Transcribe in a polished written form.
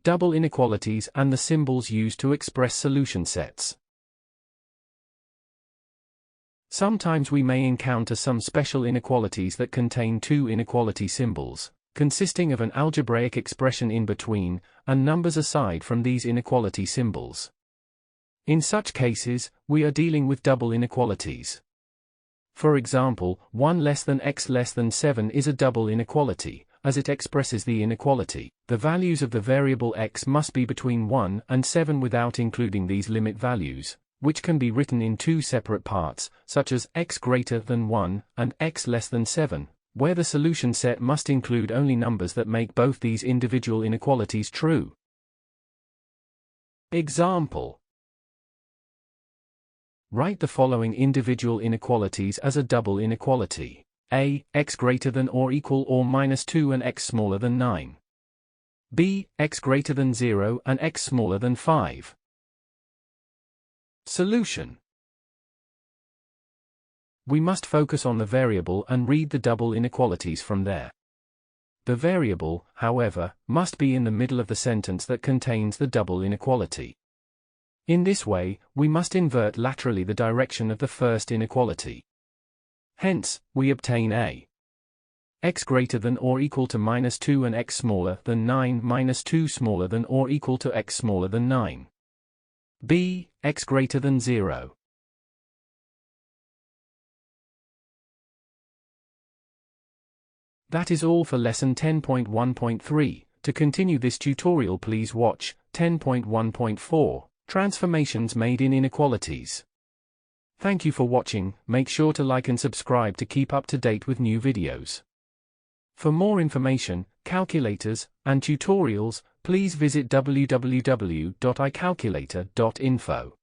Double inequalities and the symbols used to express solution sets. Sometimes we may encounter some special inequalities that contain two inequality symbols, consisting of an algebraic expression in between, and numbers aside from these inequality symbols. In such cases, we are dealing with double inequalities. For example, 1 less than x less than 7 is a double inequality, as it expresses the inequality. The values of the variable x must be between 1 and 7 without including these limit values, which can be written in two separate parts, such as x greater than 1 and x less than 7, where the solution set must include only numbers that make both these individual inequalities true. Example: write the following individual inequalities as a double inequality. A, x greater than or equal or minus 2 and x smaller than 9. B, x greater than 0 and x smaller than 5. Solution: we must focus on the variable and read the double inequalities from there. The variable, however, must be in the middle of the sentence that contains the double inequality. In this way, we must invert laterally the direction of the first inequality. Hence, we obtain a x greater than or equal to minus 2 and x smaller than 9 minus 2 smaller than or equal to x smaller than 9. B, x greater than 0. That is all for lesson 10.1.3. To continue this tutorial, please watch 10.1.4, Transformations made in inequalities. Thank you for watching. Make sure to like and subscribe to keep up to date with new videos. For more information, calculators, and tutorials, please visit www.icalculator.info.